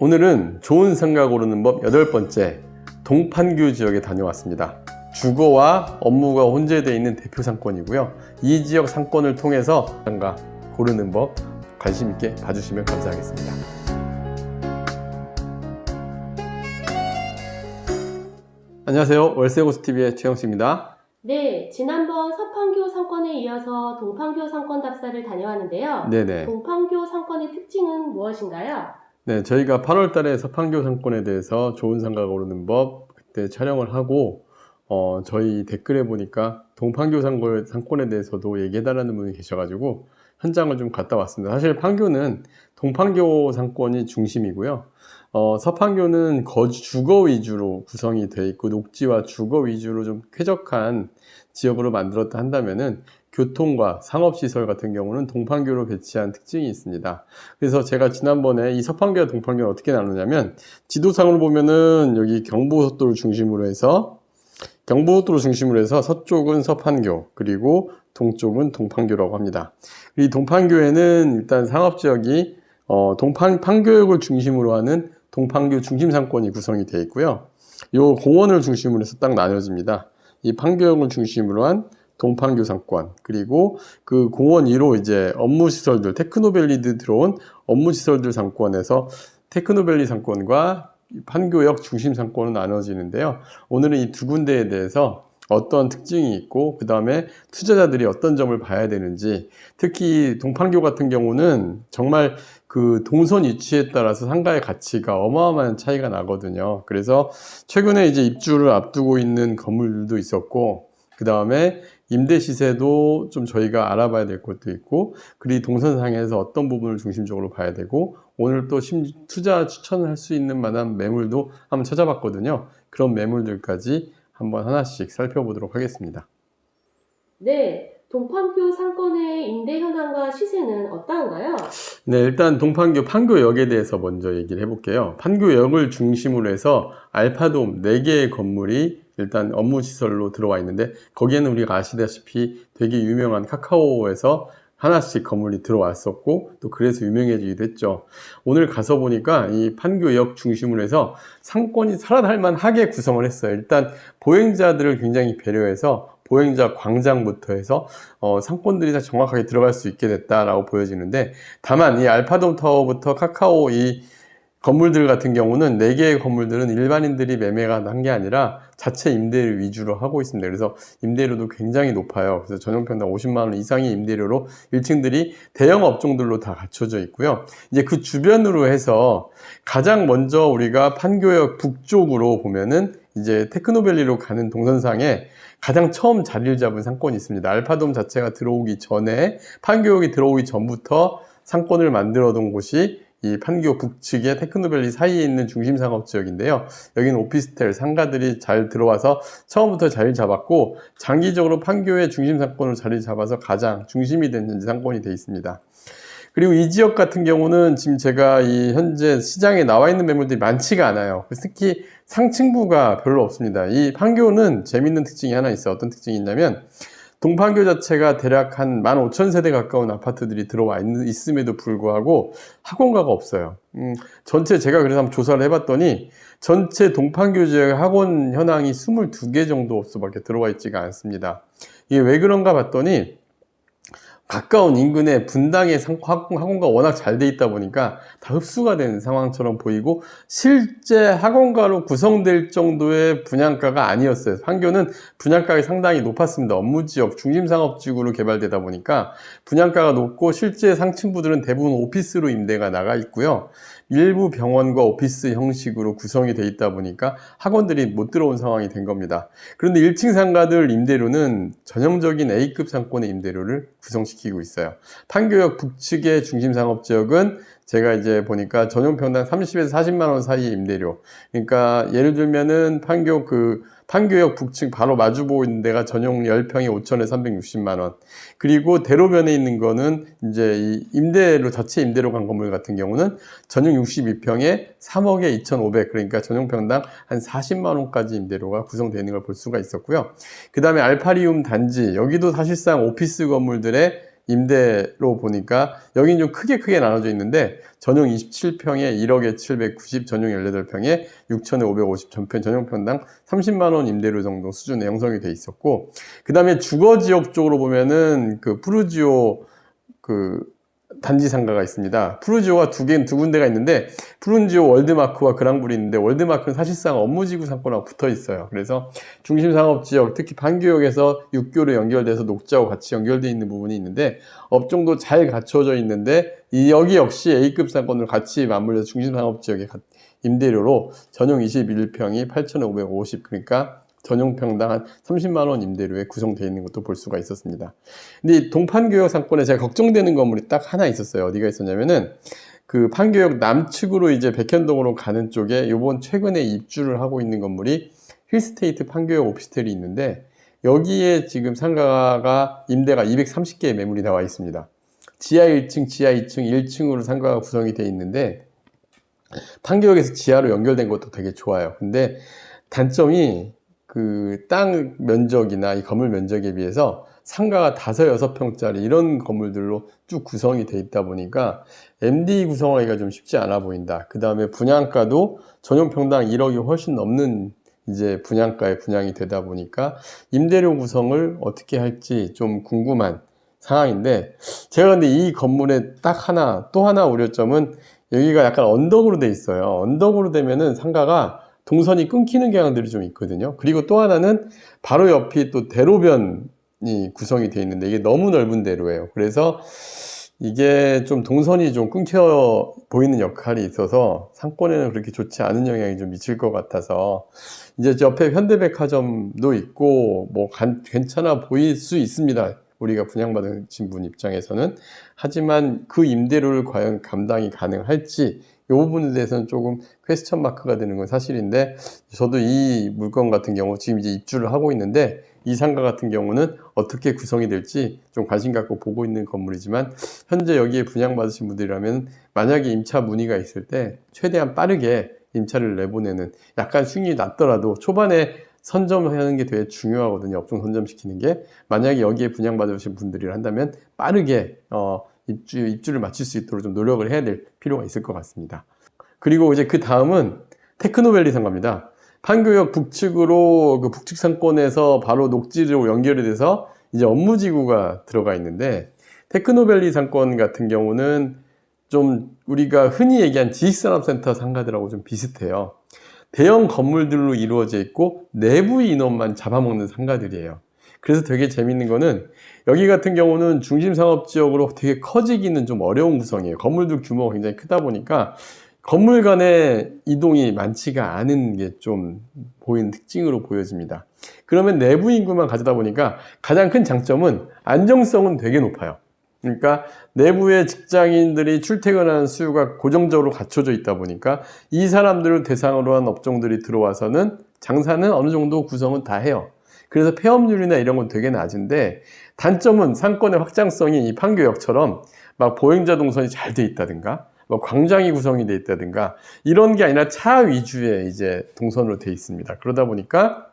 오늘은 좋은 상가 고르는 법 8번째 동판교 지역에 다녀왔습니다. 주거와 업무가 혼재되어 있는 대표 상권이고요. 이 지역 상권을 통해서 상가 고르는 법 관심 있게 봐주시면 감사하겠습니다. 안녕하세요. 월세고수TV의 최영수입니다. 네, 지난번 서판교 상권에 이어서 동판교 상권 답사를 다녀왔는데요. 네네. 동판교 상권의 특징은 무엇인가요? 네, 저희가 8월 달에 서판교 상권에 대해서 좋은 상가 고르는 법 그때 촬영을 하고 저희 댓글에 보니까 동판교 상권에 대해서도 얘기해달라는 분이 계셔가지고 현장을 좀 갔다 왔습니다. 사실 판교는 동판교 상권이 중심이고요. 서판교는 주거 위주로 구성이 되어 있고 녹지와 주거 위주로 좀 쾌적한 지역으로 만들었다 한다면은 교통과 상업시설 같은 경우는 동판교로 배치한 특징이 있습니다. 그래서 제가 지난번에 이 서판교와 동판교를 어떻게 나누냐면 지도상으로 보면은 여기 경부고속도를 중심으로 해서 서쪽은 서판교 그리고 동쪽은 동판교라고 합니다. 이 동판교에는 일단 상업지역이 판교역을 중심으로 하는 동판교 중심상권이 구성이 되어 있고요. 이 공원을 중심으로 해서 딱 나뉘어집니다. 이 판교역을 중심으로 한 동판교 상권, 그리고 그 공원 위로 이제 업무시설들, 테크노밸리드 들어온 업무시설들 상권에서 테크노밸리 상권과 판교역 중심 상권은 나눠지는데요. 오늘은 이 두 군데에 대해서 어떤 특징이 있고 그 다음에 투자자들이 어떤 점을 봐야 되는지, 특히 동판교 같은 경우는 정말 그 동선 위치에 따라서 상가의 가치가 어마어마한 차이가 나거든요. 그래서 최근에 이제 입주를 앞두고 있는 건물들도 있었고, 그 다음에 임대 시세도 좀 저희가 알아봐야 될 것도 있고, 그리고 동선상에서 어떤 부분을 중심적으로 봐야 되고, 오늘 또 투자 추천을 할 수 있는 만한 매물도 한번 찾아봤거든요. 그런 매물들까지 한번 하나씩 살펴보도록 하겠습니다. 네, 동판교 상권의 임대 현황과 시세는 어떠한가요? 네, 일단 판교역에 대해서 먼저 얘기를 해볼게요. 판교역을 중심으로 해서 알파돔 4개의 건물이 일단 업무시설로 들어와 있는데, 거기에는 우리가 아시다시피 되게 유명한 카카오에서 하나씩 건물이 들어왔었고, 또 그래서 유명해지기도 했죠. 오늘 가서 보니까 이 판교역 중심으로 해서 상권이 살아날 만하게 구성을 했어요. 일단 보행자들을 굉장히 배려해서 보행자 광장부터 해서 상권들이 다 정확하게 들어갈 수 있게 됐다라고 보여지는데, 다만 이 알파돔 타워부터 카카오 이 건물들 같은 경우는 4개의 건물들은 일반인들이 매매가 한 게 아니라 자체 임대료 위주로 하고 있습니다. 그래서 임대료도 굉장히 높아요. 그래서 전용평당 50만 원 이상의 임대료로 1층들이 대형 업종들로 다 갖춰져 있고요. 이제 그 주변으로 해서 가장 먼저 우리가 판교역 북쪽으로 보면은 이제 테크노밸리로 가는 동선상에 가장 처음 자리를 잡은 상권이 있습니다. 알파돔 자체가 들어오기 전에, 판교역이 들어오기 전부터 상권을 만들어 둔 곳이 이 판교 북측의 테크노밸리 사이에 있는 중심 상업지역인데요. 여기는 오피스텔, 상가들이 잘 들어와서 처음부터 자리를 잡았고, 장기적으로 판교의 중심 상권으로 자리 잡아서 가장 중심이 된 현재 상권이 되어 있습니다. 그리고 이 지역 같은 경우는 지금 제가 이 현재 시장에 나와 있는 매물들이 많지가 않아요. 특히 상층부가 별로 없습니다. 이 판교는 재밌는 특징이 하나 있어요. 어떤 특징이 있냐면, 동판교 자체가 대략 한 15,000세대 가까운 아파트들이 들어와 있음에도 불구하고 학원가가 없어요. 전체 제가 그래서 한번 조사를 해봤더니 전체 동판교 지역의 학원 현황이 22개 정도 수밖에 들어와 있지가 않습니다. 이게 왜 그런가 봤더니 가까운 인근에 분당의 학원가 워낙 잘 돼 있다 보니까 다 흡수가 된 상황처럼 보이고, 실제 학원가로 구성될 정도의 분양가가 아니었어요. 판교는 분양가가 상당히 높았습니다. 업무지역, 중심상업지구로 개발되다 보니까 분양가가 높고, 실제 상층부들은 대부분 오피스로 임대가 나가 있고요. 일부 병원과 오피스 형식으로 구성이 돼 있다 보니까 학원들이 못 들어온 상황이 된 겁니다. 그런데 1층 상가들 임대료는 전형적인 A급 상권의 임대료를 구성시키고 있어요. 판교역 북측의 중심상업지역은 제가 이제 보니까 전용평당 30에서 40만 원 사이의 임대료. 그러니까 예를 들면은 판교역 북측 바로 마주보고 있는 데가 전용 10평에 5천에 360만 원. 그리고 대로변에 있는 거는 이제 이 자체 임대로 간 건물 같은 경우는 전용 62평에 3억에 2,500, 그러니까 전용평당 한 40만 원까지 임대료가 구성되는 걸 볼 수가 있었고요. 그 다음에 알파리움 단지, 여기도 사실상 오피스 건물들의 임대로 보니까 여긴 좀 크게 나눠져 있는데 전용 27평에 1억에 790, 전용 18평에 6천에 550, 전용 평당 30만 원 임대료 정도 수준의 형성이 돼 있었고, 그 다음에 주거 지역 쪽으로 보면은 그 푸르지오 그 단지 상가가 있습니다. 푸르지오가 두 군데가 있는데, 푸르지오 월드마크와 그랑블이 있는데, 월드마크는 사실상 업무지구 상권하고 붙어 있어요. 그래서 중심상업지역, 특히 판교역에서 육교로 연결돼서 녹지하고 같이 연결되어 있는 부분이 있는데, 업종도 잘 갖춰져 있는데, 여기 역시 A급 상권을 같이 맞물려서 중심상업지역의 임대료로 전용 21평이 8,550, 그러니까 전용 평당 한 30만 원 임대료에 구성되어 있는 것도 볼 수가 있었습니다. 근데 이 동판교역 상권에 제가 걱정되는 건물이 딱 하나 있었어요. 어디가 있었냐면은 그 판교역 남측으로 이제 백현동으로 가는 쪽에 요번 최근에 입주를 하고 있는 건물이 힐스테이트 판교역 오피스텔이 있는데, 여기에 지금 상가가 임대가 230개의 매물이 나와 있습니다. 지하 1층, 지하 2층, 1층으로 상가가 구성이 되어 있는데, 판교역에서 지하로 연결된 것도 되게 좋아요. 근데 단점이 그 땅 면적이나 이 건물 면적에 비해서 상가가 5, 6평짜리 이런 건물들로 쭉 구성이 돼 있다 보니까 MD 구성하기가 좀 쉽지 않아 보인다. 그 다음에 분양가도 전용 평당 1억이 훨씬 넘는 이제 분양가에 분양이 되다 보니까 임대료 구성을 어떻게 할지 좀 궁금한 상황인데, 제가 근데 이 건물에 또 하나 우려점은 여기가 약간 언덕으로 돼 있어요. 언덕으로 되면은 상가가 동선이 끊기는 경향들이 좀 있거든요. 그리고 또 하나는 바로 옆이 또 대로변이 구성이 되어 있는데, 이게 너무 넓은 대로예요. 그래서 이게 좀 동선이 좀 끊겨 보이는 역할이 있어서 상권에는 그렇게 좋지 않은 영향이 좀 미칠 것 같아서, 이제 옆에 현대백화점도 있고 뭐 괜찮아 보일 수 있습니다. 우리가 분양받으신 분 입장에서는. 하지만 그 임대료를 과연 감당이 가능할지, 이 부분에 대해서는 조금 퀘스천 마크가 되는 건 사실인데, 저도 이 물건 같은 경우 지금 이제 입주를 하고 있는데, 이 상가 같은 경우는 어떻게 구성이 될지 좀 관심 갖고 보고 있는 건물이지만, 현재 여기에 분양받으신 분들이라면 만약에 임차 문의가 있을 때 최대한 빠르게 임차를 내보내는, 약간 수익이 낮더라도 초반에 선점하는 게 되게 중요하거든요. 업종 선점시키는 게. 만약에 여기에 분양받으신 분들이라 한다면 빠르게 입주를 마칠 수 있도록 좀 노력을 해야 될 필요가 있을 것 같습니다. 그리고 이제 그 다음은 테크노밸리 상가입니다. 판교역 북측으로 그 북측 상권에서 바로 녹지로 연결이 돼서 이제 업무지구가 들어가 있는데, 테크노밸리 상권 같은 경우는 좀 우리가 흔히 얘기한 지식산업센터 상가들하고 좀 비슷해요. 대형 건물들로 이루어져 있고 내부 인원만 잡아먹는 상가들이에요. 그래서 되게 재밌는 거는, 여기 같은 경우는 중심상업지역으로 되게 커지기는 좀 어려운 구성이에요. 건물들 규모가 굉장히 크다 보니까 건물 간의 이동이 많지가 않은 게 좀 보이는 특징으로 보여집니다. 그러면 내부 인구만 가져다 보니까 가장 큰 장점은 안정성은 되게 높아요. 그러니까 내부의 직장인들이 출퇴근하는 수요가 고정적으로 갖춰져 있다 보니까 이 사람들을 대상으로 한 업종들이 들어와서는 장사는 어느 정도 구성은 다 해요. 그래서 폐업률이나 이런 건 되게 낮은데, 단점은 상권의 확장성이 이 판교역처럼 막 보행자 동선이 잘 돼 있다든가, 뭐 광장이 구성이 돼 있다든가, 이런 게 아니라 차 위주의 이제 동선으로 돼 있습니다. 그러다 보니까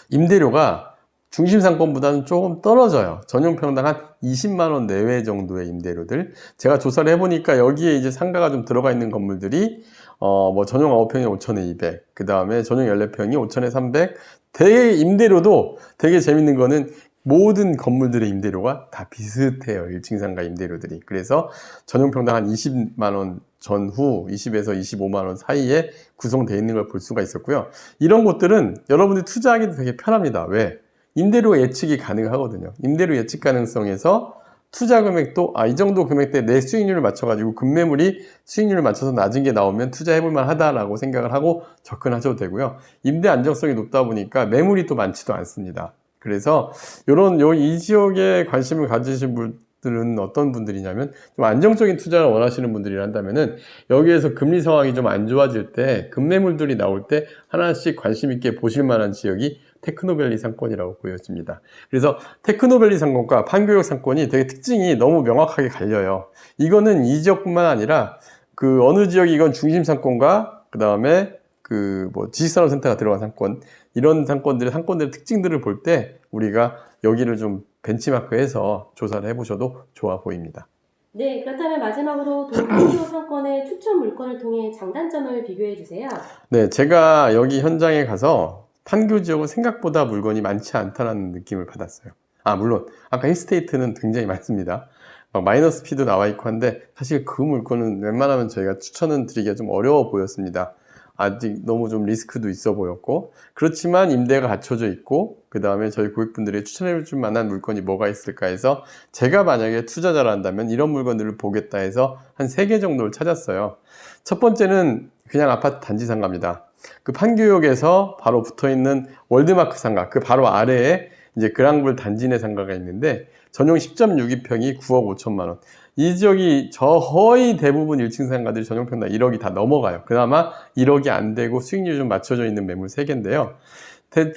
임대료가 중심 상권보다는 조금 떨어져요. 전용 평당 한 20만 원 내외 정도의 임대료들. 제가 조사를 해보니까 여기에 이제 상가가 좀 들어가 있는 건물들이 뭐 전용 9평에 5천에 200, 그 다음에 전용 14평이 5천에 300. 되게 임대료도 되게 재밌는 거는 모든 건물들의 임대료가 다 비슷해요. 1층 상가 임대료들이. 그래서 전용 평당 한 20만 원 전후 20에서 25만 원 사이에 구성되어 있는 걸 볼 수가 있었고요. 이런 곳들은 여러분들이 투자하기도 되게 편합니다. 왜? 임대료 예측이 가능하거든요. 임대료 예측 가능성에서 투자 금액도 이 정도 금액대 내 수익률을 맞춰가지고 금매물이 수익률을 맞춰서 낮은 게 나오면 투자해볼만 하다라고 생각을 하고 접근하셔도 되고요. 임대 안정성이 높다 보니까 매물이 또 많지도 않습니다. 그래서 이 지역에 관심을 가지신 분들은 어떤 분들이냐면, 좀 안정적인 투자를 원하시는 분들이란다면은 여기에서 금리 상황이 좀 안 좋아질 때, 급매물들이 나올 때 하나씩 관심 있게 보실 만한 지역이 테크노밸리 상권이라고 보여집니다. 그래서 테크노밸리 상권과 판교역 상권이 되게 특징이 너무 명확하게 갈려요. 이거는 이 지역뿐만 아니라 그 어느 지역이 이건 중심 상권과 그 다음에 그 뭐 지식산업센터가 들어간 상권, 이런 상권들의 특징들을 볼 때 우리가 여기를 좀 벤치마크해서 조사를 해보셔도 좋아 보입니다. 네, 그렇다면 마지막으로 동판교 상권의 추천 물건을 통해 장단점을 비교해 주세요. 네, 제가 여기 현장에 가서 판교 지역은 생각보다 물건이 많지 않다는 느낌을 받았어요. 물론 아까 힐스테이트는 굉장히 많습니다. 막 마이너스 P도 나와 있고 한데 사실 그 물건은 웬만하면 저희가 추천은 드리기가 좀 어려워 보였습니다. 아직 너무 좀 리스크도 있어 보였고, 그렇지만 임대가 갖춰져 있고, 그 다음에 저희 고객분들이 추천해 줄 만한 물건이 뭐가 있을까 해서 제가 만약에 투자자를 한다면 이런 물건들을 보겠다 해서 한 3개 정도를 찾았어요. 첫 번째는 그냥 아파트 단지 상가입니다. 그 판교역에서 바로 붙어 있는 월드마크 상가, 그 바로 아래에 이제 그랑블 단지 내 상가가 있는데 전용 10.62평이 9억 5천만 원. 이 지역이 거의 대부분 1층 상가들이 전용평당 1억이 다 넘어가요. 그나마 1억이 안 되고 수익률이 좀 맞춰져 있는 매물 3개인데요.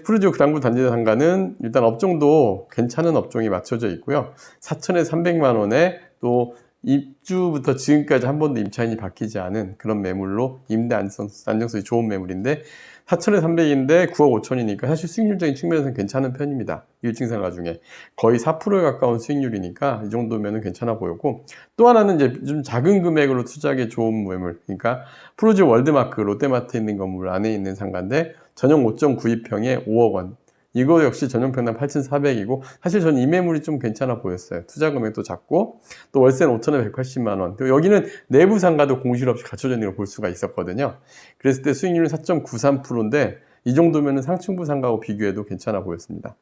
푸르지오 그랑블 단지 내 상가는 일단 업종도 괜찮은 업종이 맞춰져 있고요. 4천에 300만 원에 또 입주부터 지금까지 한 번도 임차인이 바뀌지 않은 그런 매물로 임대 안정성이 좋은 매물인데 4천에 300인데 9억 5천이니까 사실 수익률적인 측면에서는 괜찮은 편입니다. 1층 상가 중에 거의 4%에 가까운 수익률이니까 이 정도면 괜찮아 보였고, 또 하나는 이제 좀 작은 금액으로 투자하기 좋은 매물, 그러니까 푸르지오 월드마크 롯데마트에 있는 건물 안에 있는 상가인데 전용 5.92평에 5억 원. 이거 역시 전용평당 8,400이고 사실 저는 이 매물이 좀 괜찮아 보였어요. 투자 금액도 작고 또 월세는 5천에 180만 원. 여기는 내부 상가도 공실 없이 갖춰져 있는 걸 볼 수가 있었거든요. 그랬을 때 수익률은 4.93%인데 이 정도면 상층부 상가하고 비교해도 괜찮아 보였습니다.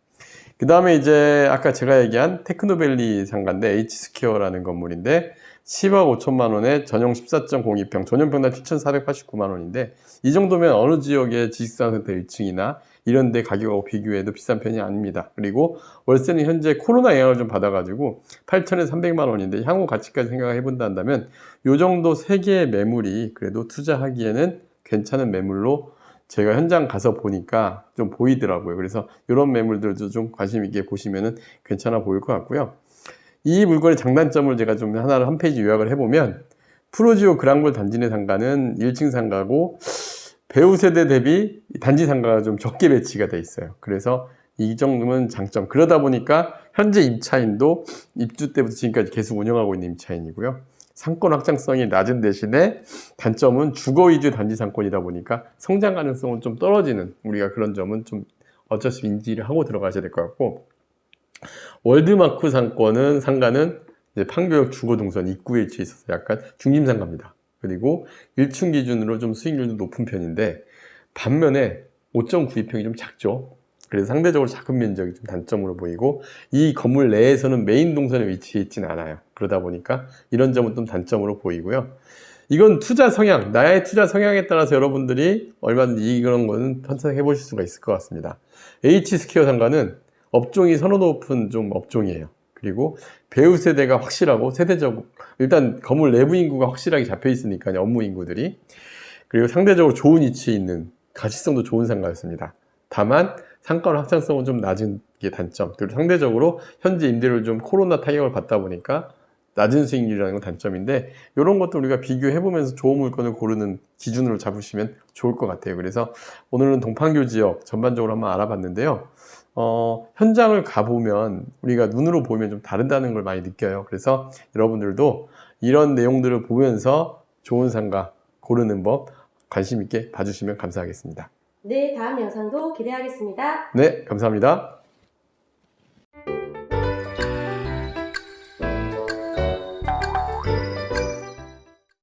그 다음에 이제 아까 제가 얘기한 테크노밸리 상가인데 H스퀘어라는 건물인데 10억 5천만 원에 전용 14.02평, 전용평당 7,489만 원인데 이 정도면 어느 지역의 지식산센터 1층이나 이런 데 가격하고 비교해도 비싼 편이 아닙니다. 그리고 월세는 현재 코로나 영향을 좀 받아가지고 8천에 300만 원인데 향후 가치까지 생각해 본다 한다면 이 정도 3개의 매물이 그래도 투자하기에는 괜찮은 매물로 제가 현장 가서 보니까 좀 보이더라고요. 그래서 이런 매물들도 좀 관심 있게 보시면은 괜찮아 보일 것 같고요. 이 물건의 장단점을 제가 좀 하나를 한 페이지 요약을 해보면 푸르지오 그랑블 단지 내 상가는 1층 상가고 배우 세대 대비 단지 상가가 좀 적게 배치가 돼 있어요. 그래서 이 정도면 장점. 그러다 보니까 현재 임차인도 입주 때부터 지금까지 계속 운영하고 있는 임차인이고요. 상권 확장성이 낮은 대신에 단점은 주거 위주 단지 상권이다 보니까 성장 가능성은 좀 떨어지는, 우리가 그런 점은 좀 어쩔 수 인지를 하고 들어가셔야 될 것 같고, 월드마크 상가는 이제 판교역 주거 동선 입구에 위치해 있어서 약간 중심 상가입니다. 그리고 1층 기준으로 좀 수익률도 높은 편인데 반면에 5.92평이 좀 작죠. 그래서 상대적으로 작은 면적이 좀 단점으로 보이고 이 건물 내에서는 메인 동선에 위치해 있지는 않아요. 그러다 보니까 이런 점은 좀 단점으로 보이고요. 이건 투자 성향, 나의 투자 성향에 따라서 여러분들이 얼마든지 이런 거는 선택해 보실 수가 있을 것 같습니다. H스퀘어 상가는 업종이 선호 높은 좀 업종이에요. 그리고 배우 세대가 확실하고 세대적으로 일단 건물 내부 인구가 확실하게 잡혀 있으니까요. 업무 인구들이. 그리고 상대적으로 좋은 위치에 있는 가치성도 좋은 상가였습니다. 다만 상권 확장성은 좀 낮은 게 단점. 그리고 상대적으로 현재 임대료를 좀 코로나 타격을 받다 보니까 낮은 수익률이라는 건 단점인데 이런 것도 우리가 비교해보면서 좋은 물건을 고르는 기준으로 잡으시면 좋을 것 같아요. 그래서 오늘은 동판교 지역 전반적으로 한번 알아봤는데요. 현장을 가보면 우리가 눈으로 보면 좀 다르다는 걸 많이 느껴요. 그래서 여러분들도 이런 내용들을 보면서 좋은 상가 고르는 법 관심 있게 봐주시면 감사하겠습니다. 네, 다음 영상도 기대하겠습니다. 네, 감사합니다.